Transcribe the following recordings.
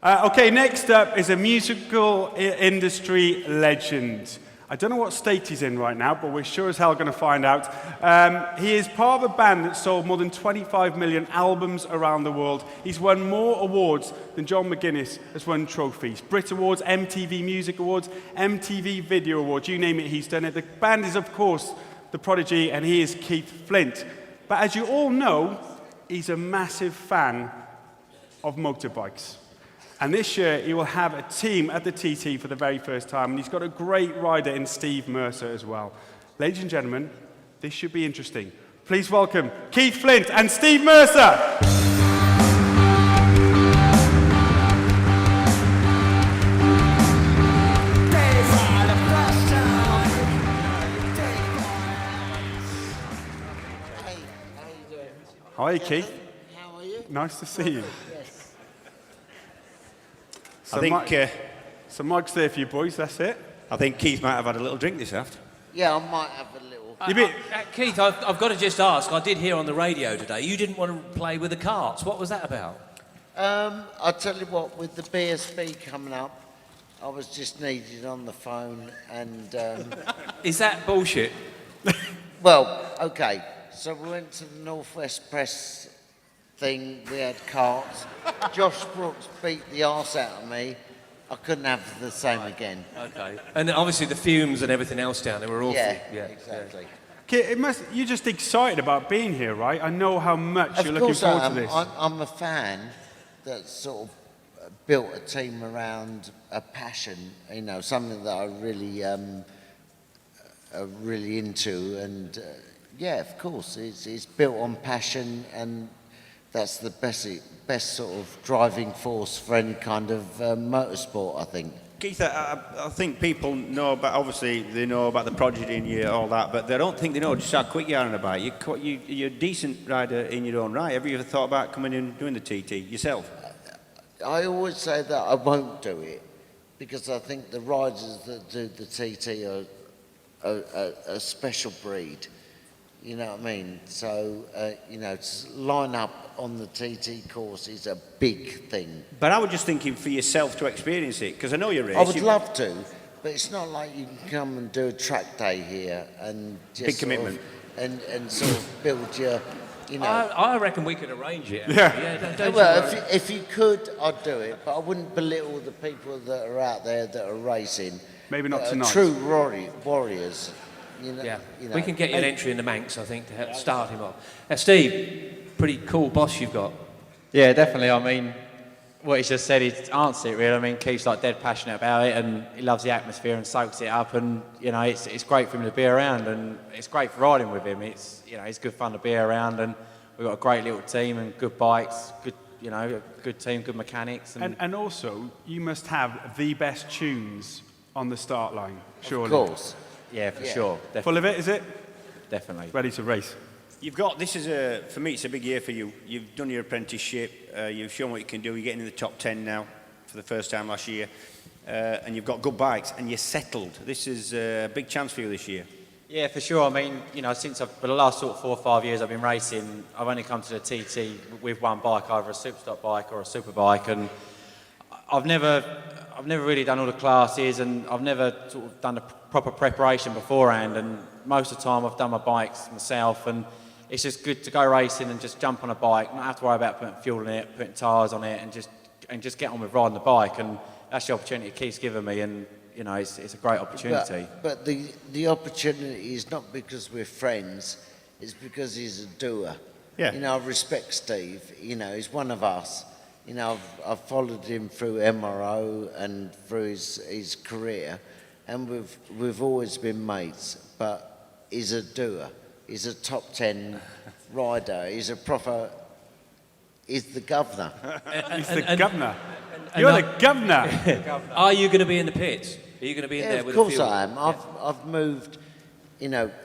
Okay, next up is a musical industry legend. I don't know what state he's in right now, but we're sure as hell going to find out. He is part of a band that sold more than 25 million albums around the world. He's won more awards than John McGuinness has won trophies. Brit Awards, MTV Music Awards, MTV Video Awards, you name it, he's done it. The band is, of course, The Prodigy, and he is Keith Flint. But as you all know, he's a massive fan of motorbikes. And this year, he will have a team at the TT for the very first time, and he's got a great rider in Steve Mercer as well. Ladies and gentlemen, this should be interesting. Please welcome Keith Flint and Steve Mercer. Hi, Keith. How are you? Nice to see you. I think some Mike's there for you boys, that's it. I think Keith might have had a little drink this afternoon. Yeah, I might have a little. Keith, I've got to just ask, I did hear on the radio today, you didn't want to play with the carts. What was that about? I'll tell you what, with the BSB coming up, I was just needed on the phone and... Is that bullshit? Well, okay, so we went to the Northwest Press thing, we had carts. Josh Brooks beat the arse out of me. I couldn't have the same again. Okay. And obviously the fumes and everything else down there were awful. Yeah, exactly. Okay, you're just excited about being here, right? I know how much you're looking forward to this. I'm a fan that sort of built a team around a passion, you know, something that I really are really into. And yeah, of course, it's built on passion, and that's the best sort of driving force for any kind of motorsport, I think. Keith, I think people know about, obviously they know about the Prodigy and you, all that, but they don't think they know just how quick you are on a bike. You're a decent rider in your own right. Have you ever thought about coming in and doing the TT yourself? I always say that I won't do it because I think the riders that do the TT are a special breed. You know what I mean? So, you know, to line up on the TT course is a big thing. But I was just thinking for yourself to experience it, because I know you're race. I would love to, but it's not like you can come and do a track day here and just big commitment. And sort of build your, you know... I reckon we could arrange it. Yeah. Don't well, if you could, I'd do it, but I wouldn't belittle the people that are out there that are racing. Maybe not tonight. True warriors. You know, Yeah, you know. we can get you an entry in the Manx, I think, to help start him off. Now, Steve, pretty cool boss you've got. Yeah, definitely. I mean, what he's just said, he's answered it really. I mean, Keith's like dead passionate about it, and he loves the atmosphere and soaks it up. And you know, it's great for him to be around, and it's great for riding with him. It's it's good fun to be around, and we've got a great little team and good bikes, good team, good mechanics. And also, you must have the best tunes on the start line, surely. Of course. Yeah, for sure. Definitely. Full of it, is it? Definitely. Ready to race. For me, it's a big year for you. You've done your apprenticeship, you've shown what you can do, you're getting in the top 10 now for the first time last year, and you've got good bikes, and you're settled. This is a big chance for you this year. Yeah, for sure. I mean, since for the last sort of 4 or 5 years I've been racing, I've only come to the TT with one bike, either a superstock bike or a super bike, and I've never really done all the classes, and I've never sort of done the proper preparation beforehand, and most of the time I've done my bikes myself, and it's just good to go racing and just jump on a bike, not have to worry about putting fuel in it, putting tyres on it, and just get on with riding the bike. And that's the opportunity Keith's given me, and it's a great opportunity. But the opportunity is not because we're friends, it's because he's a doer. Yeah. I respect Steve, he's one of us. I've followed him through MRO and through his career, and we've always been mates, but he's a doer. He's a top 10 rider. He's the governor. He's the governor. You're the governor. Are you going to be in the pits? Are you going to be in there with the fuel? Of course I am. I've moved,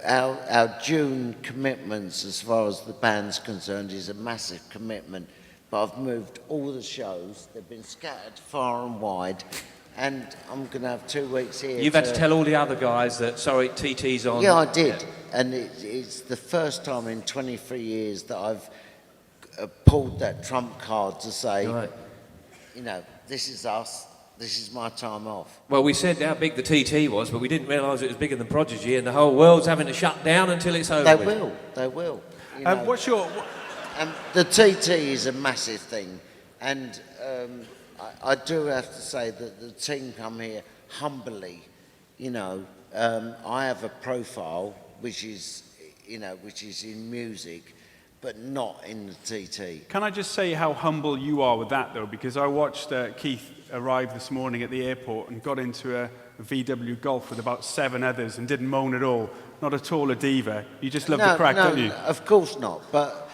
our June commitments as far as the band's concerned is a massive commitment. But I've moved all the shows. They've been scattered far and wide. And I'm going to have 2 weeks here. You've had to tell all the other guys that, sorry, TT's on. Yeah, I did. Yeah. And it's the first time in 23 years that I've pulled that trump card to say, right. this is us. This is my time off. Well, we said how big the TT was, but we didn't realise it was bigger than Prodigy, and the whole world's having to shut down until it's over. They will. You know, What's your... the TT is a massive thing, and I do have to say that the team come here humbly. You know, I have a profile which is in music, but not in the TT. Can I just say how humble you are with that, though? Because I watched Keith arrive this morning at the airport and got into a VW Golf with about 7 others and didn't moan at all. Not at all a diva. You just love the crack, don't you? Of course not. But,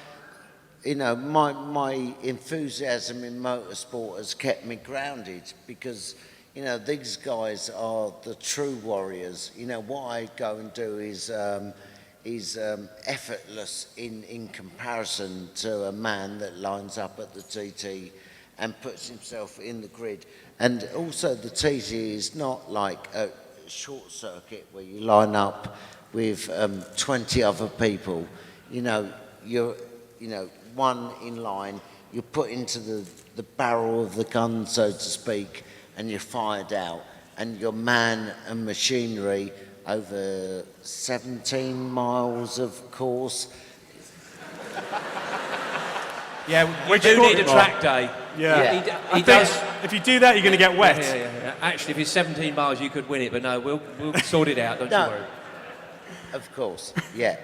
you know, my enthusiasm in motorsport has kept me grounded because, you know, these guys are the true warriors. You know, what I go and do is effortless in comparison to a man that lines up at the TT and puts himself in the grid. And also the TT is not like a short circuit where you line up with 20 other people. You know, you're one in line, you're put into the barrel of the gun, so to speak, and you're fired out. And you're man and machinery over 17 miles of course. Yeah, we do need a track day. Yeah. He does. If you do that, you're going to get wet. Yeah. Actually, if it's 17 miles, you could win it, but no, we'll sort it out, don't you worry. Of course, yeah.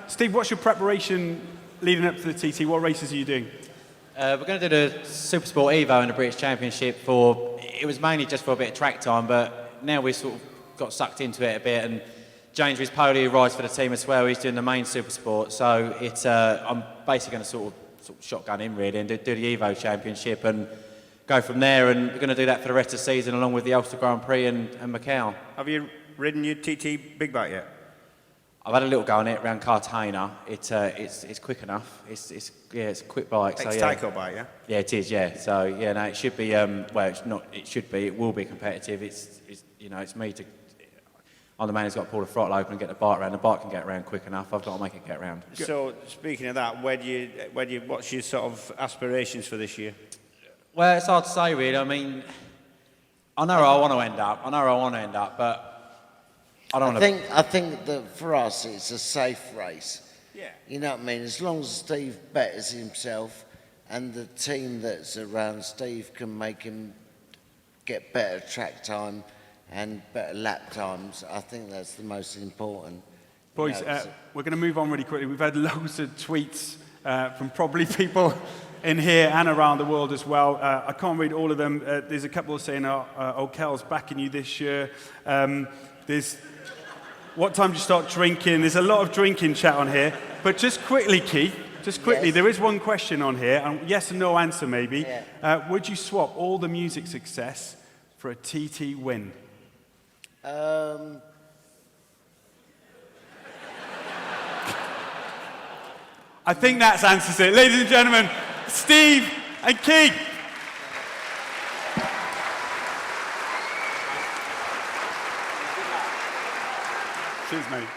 Steve, what's your preparation leading up to the TT? What races are you doing? We're going to do the Supersport Evo in the British Championship it was mainly just for a bit of track time, but now we've sort of got sucked into it a bit, and James Rispoli, who rides for the team as well, he's doing the main Supersport, so I'm basically going to sort of shotgun in really and do the Evo Championship and go from there, and we're going to do that for the rest of the season along with the Ulster Grand Prix and Macau. Have you ridden your TT big bike yet? I've had a little go on it around Cartagena. It's quick enough. It's a quick bike. Ex-Tyco bike, yeah? Yeah, it is. Yeah. So yeah, no, it should be. Well, it's not. It should be. It will be competitive. It's me to. I'm the man who's got to pull the throttle open and get the bike around. The bike can get around quick enough. I've got to make it get around. So speaking of that, what's your sort of aspirations for this year? Well, it's hard to say really. I mean, I know where I want to end up. But I don't want to. I think that for us it's a safe race. Yeah. You know what I mean? As long as Steve betters himself and the team that's around Steve can make him get better track time and better lap times, I think that's the most important. Boys, we're going to move on really quickly. We've had loads of tweets from probably people in here and around the world as well. I can't read all of them. There's a couple saying, O'Kel's backing you this year. There's, what time do you start drinking? There's a lot of drinking chat on here. But just quickly, Keith, yes. There is one question on here, and yes and no answer maybe. Yeah. Would you swap all the music success for a TT win? I think that answers it. Ladies and gentlemen, Steve and Keith. Cheers, mate.